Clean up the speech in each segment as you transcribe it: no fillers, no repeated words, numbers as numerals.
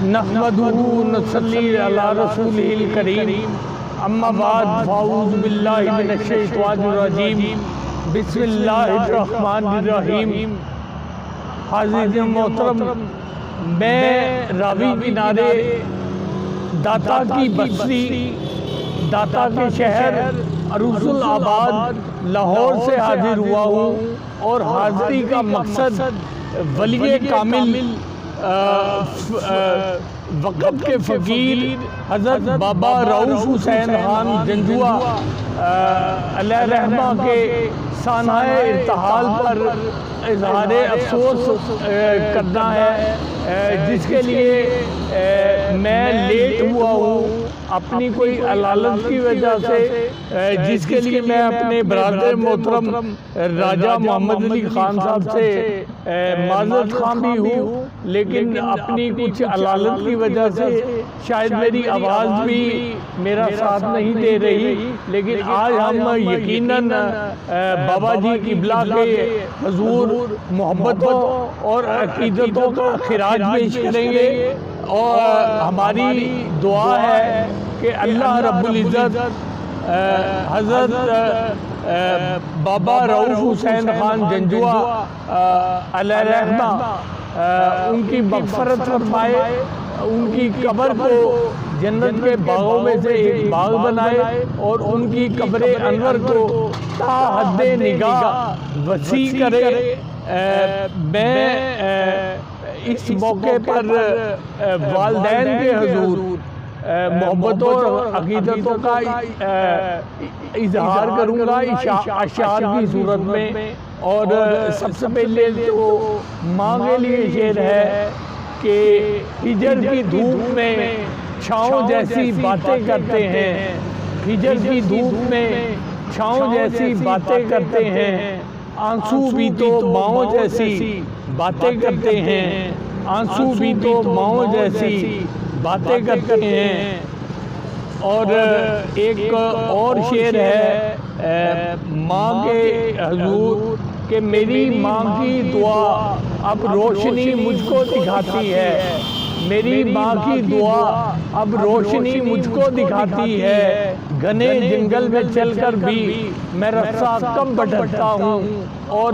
نحمدہ نصلی علی رسولہ الکریم اما بعد فاعوذ باللہ من الشیطان الرجیم بسم اللہ الرحمن الرحیم۔ حاضرین محترم، میں راوی کنارے داتا کی بستی، داتا کے شہر عروس الآباد لاہور سے حاضر ہوا ہوں، اور حاضری کا مقصد ولی کامل وقت کے فقیر حضرت بابا رؤوف حسین خان جنجوعہ علیہ رحمہ کے سانحہ ارتحال پر اظہار افسوس کرنا ہے، جس کے لیے میں لیٹ ہوا ہوں اپنی کوئی علالت کی وجہ سے، جس کے لیے میں اپنے برادر محترم راجہ محمد علی خان صاحب سے معذرت خواہ بھی ہوں، لیکن اپنی کچھ علالت کی وجہ سے شاید میری آواز بھی میرا ساتھ نہیں دے رہی، لیکن آج ہم یقیناً بابا جی قبلہ کے حضور محبتوں اور عقیدتوں کا خراج پیش کریں گے، اور ہماری دعا ہے کہ اللہ رب العزت حضرت بابا رؤوف حسین خان جنجوعہ علیہ رحمہ ان کی مغفرت فرمائے، ان کی قبر کو جنت کے باغوں میں سے ایک باغ بنائے، اور ان کی قبر انور کو تا حد نگاہ وسیع کرے۔ میں اس موقع پر والدین کے حضور محبتوں اور عقیدتوں کا اظہار کروں گا اشعار کی صورت میں، اور سب سے پہلے تو ماں کے لیے شعر ہے کہ ہجر کی دھوپ میں چھاؤں جیسی باتیں کرتے ہیں، ہجر کی دھوپ میں چھاؤں جیسی باتیں کرتے ہیں، آنسو بھی تو ماؤں جیسی باتیں کرتے ہیں، آنسو بھی تو ماؤں جیسی باتیں کرتے ہیں۔ اور ایک اور شعر ہے ماں کے حضور کہ میری ماں کی دعا اب روشنی مجھ کو دکھاتی ہے، میری ماں کی دعا اب روشنی مجھ کو دکھاتی ہے، گھنے جنگل میں چل کر بھی میں رستہ کم بھٹکتا ہوں۔ اور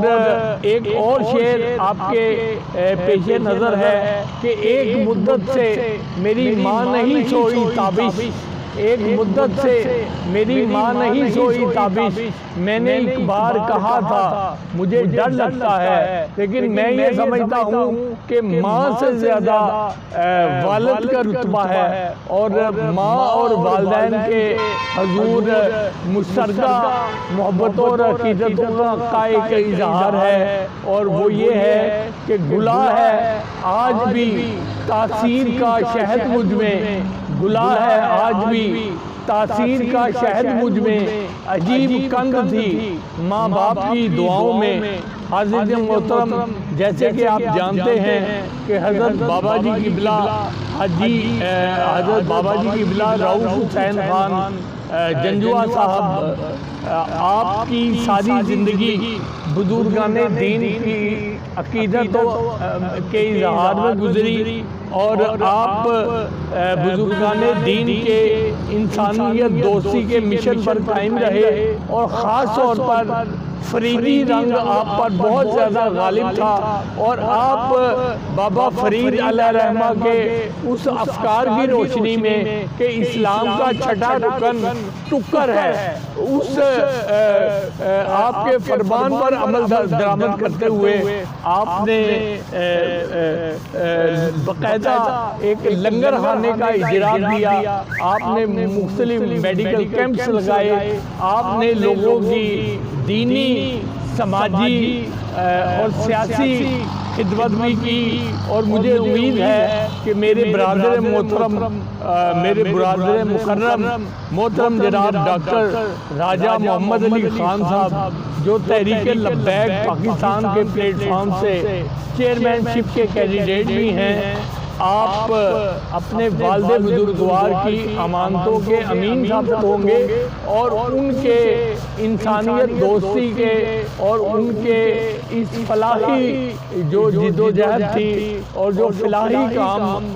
ایک اور شعر آپ کے پیش نظر ہے کہ ایک مدت سے میری ماں نہیں سوئی تابش، ایک مدت سے میری ماں نہیں سوئی تابش، میں نے ایک بار کہا تھا مجھے ڈر لگتا ہے، لیکن میں یہ سمجھتا ہوں کہ ماں سے زیادہ والد کا رتبہ ہے، اور ماں اور والدین کے حضور مشترکہ محبتوں اور عقیدتوں کا ایک اظہار ہے، اور وہ یہ ہے کہ گلا ہے آج بھی تاثیر کا شہد مجھ میں، گلا ہے آج بھی تاثیر کا شہد مجھ میں، عجیب کند تھی ماں باپ کی دعاؤں میں۔ حاضرین محترم، جیسے کہ آپ جانتے ہیں کہ حضرت بابا جی قبلہ حضرت بابا جی قبلہ رؤوف حسین خان جنجوعہ صاحب آپ کی ساری زندگی بزرگان دین کی عقیدتوں کے اظہار میں گزری، اور آپ بزرگان دین کے انسانیت دوستی کے مشن پر قائم رہے، اور خاص طور پر فریدی رنگ آپ پر بہت زیادہ غالب تھا، اور آپ بابا فرید علیہ رحمہ کے اس افکار کی روشنی میں کہ اسلام کا چھٹا رکن ٹکر ہے، اس آپ کے فرمان پر عمل درآمد کرتے ہوئے آپ نے باقاعدہ ایک لنگر خانے کا اجرا کیا، آپ نے مختلف میڈیکل کیمپس لگائے، آپ نے لوگوں کی دینی، سماجی اور سیاسی خدمت بھی کی، اور مجھے امید ہے کہ میرے برادر محترم، میرے برادر مکرم محترم جناب ڈاکٹر راجہ محمد علی خان صاحب، جو تحریک لبیک پاکستان کے پلیٹ فارم سے چیئرمین شپ کے کینڈیڈیٹ بھی ہیں، آپ اپنے والد بزرگوار کی امانتوں کے امین ثابت ہوں گے، اور ان کے انسانیت دوستی کے اور ان کے اس فلاحی جو جد و جہد تھی اور جو فلاحی کام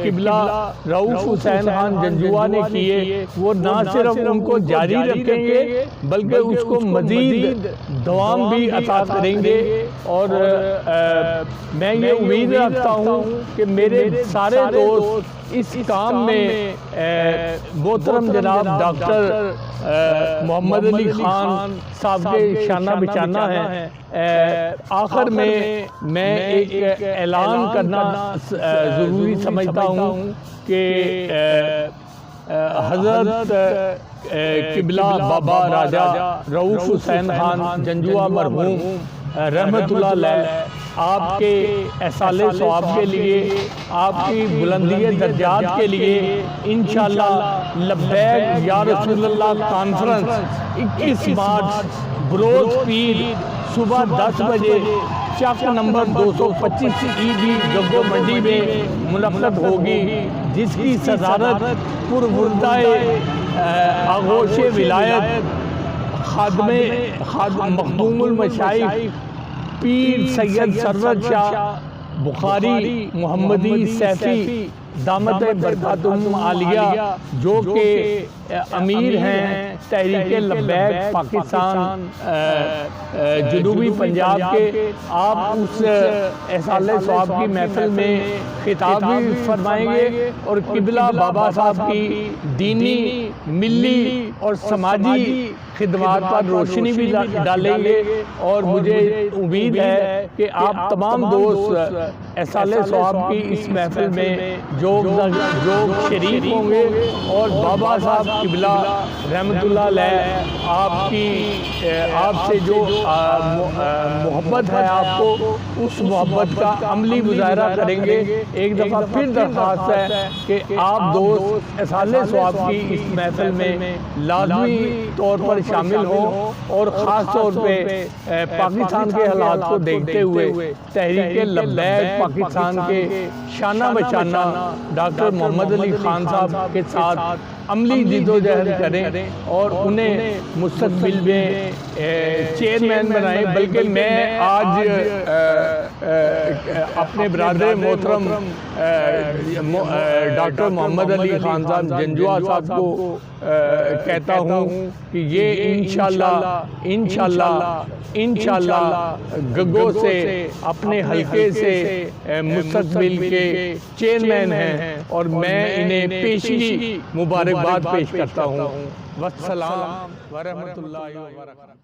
قبلہ رؤوف حسین خان جنجوعہ نے کیے، وہ نہ صرف ان کو جاری رکھیں گے بلکہ اس کو مزید دوام بھی عطا کریں گے۔ اور میں یہ امید رکھتا ہوں کہ میرے سارے دوست اس کام میں محترم جناب ڈاکٹر محمد علی خان صاحب کے شانہ بشانہ ہیں۔ آخر میں ایک اعلان کرنا ضروری سمجھتا ہوں کہ حضرت قبلہ بابا راجہ رؤوف حسین خان جنجوعہ مرحوم رحمت اللہ علیہ آپ کے احصال ثواب کے لیے، آپ کی بلندی درجات کے لیے انشاءاللہ لبیک یا رسول اللہ کانفرنس 21 مارچ بروز پیر صبح 10 بجے چک نمبر 225 EB گگو منڈی میں منعقد ہوگی، جس کی صدارت پروردہ آغوش ولایت خادم مخدوم المشائخ پیر سید سرور شاہ بخاری محمدی سیفی دامت برکاتہم عالیہ، جو کہ امیر ہیں تحریک لبیک پاکستان جنوبی پنجاب کے، آپ اس احصال ثواب کی محفل میں خطاب بھی فرمائیں گے اور قبلہ بابا صاحب کی دینی، ملی اور سماجی خدمات پر روشنی بھی ڈالیں گے۔ اور مجھے امید ہے کہ آپ تمام دوست احصال ثواب کی اس محفل میں جو شریک ہوں گے اور بابا صاحب قبلہ رحمت اللہ علیہ آپ سے جو محبت ہے آپ کو، اس محبت کا عملی مظاہرہ کریں گے۔ ایک دفعہ پھر درخواست ہے کہ آپ دوست احصال ثواب کی اس محفل میں لازمی طور پر شامل ہوں، اور خاص طور پہ پاکستان کے حالات کو دیکھتے ہوئے تحریک لبیک پاکستان کے شانہ بشانہ ڈاکٹر محمد علی خان صاحب کے ساتھ عملی جد و جہد کریں اور انہیں مستقبل میں چیئرمین بنائیں۔ بلکہ میں آج اپنے برادر محترم ڈاکٹر محمد علی خان صاحب جنجوعہ صاحب کو کہتا ہوں کہ یہ انشاءاللہ گگو سے اپنے حلقے سے مستقبل کے چیئرمین ہیں، اور میں انہیں پیشگی مبارکباد پیش کرتا ہوں۔ والسلام ورحمۃ اللہ وبرکاتہ۔